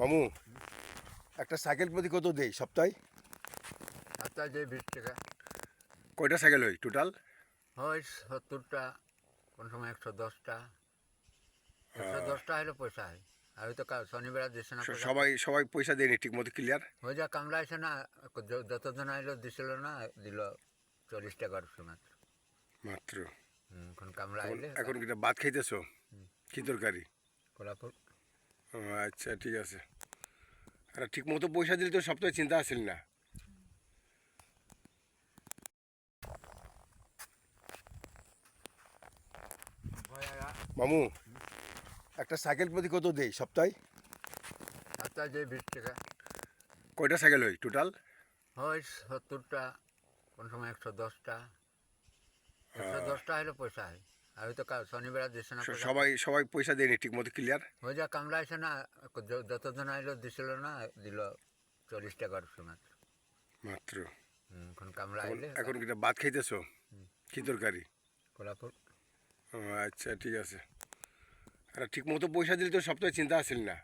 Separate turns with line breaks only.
মামু, একটা সাইকেল প্রতি কত দেই সপ্তাহে?
সপ্তাহে যে 20 টাকা
কয়টা সাইকেল হয় টোটাল?
হয়, 70টা, কোন সময় 110টা। 110টা হলে পয়সা হয়। আর হয়তো শনিবার দিছে না পয়সা।
সবাই সবাই পয়সা দেয়নি ঠিক মতো ক্লিয়ার?
ওই যা কামলা আছে না, যতজন আইলো দিছিল না, দিল 40 টাকার সময়
মাত্র।
এখন কামলা
এখন
আইলে
এখন কিটা ভাত খাইতেছো? কি তরকারি?
কোলাপুর।
ও আচ্ছা, ঠিক আছে। আর ঠিক মতো পয়সা দিলে তো সপ্তাহে চিন্তা আসেন না। মামু, একটা সাইকেল প্রতি কত দেই সপ্তাহে?
সপ্তাহে যে 20 টাকা
কয়টা সাইকেল হয় টোটাল?
হয়, 70টা, কোন সময় 110টা। 110টা হলে পয়সা হয়। আর হয়তো শনিবার দিছে না পয়সা।
সবাই সবাই পয়সা দেয়নি ঠিক মতো ক্লিয়ার?
ওই যা কামলা আছে না, যতজন আইলো দিছিল না, দিল 40 টাকার সময়
মাত্র।
এখন কামলা
এখন
আইলে
এখন কিটা ভাত খাইতেছো? কি তরকারি?
কোলাপুর।
ও আচ্ছা, ঠিক আছে। আর ঠিক মতো পয়সা দিলে তো সপ্তাহে চিন্তা আসেন না।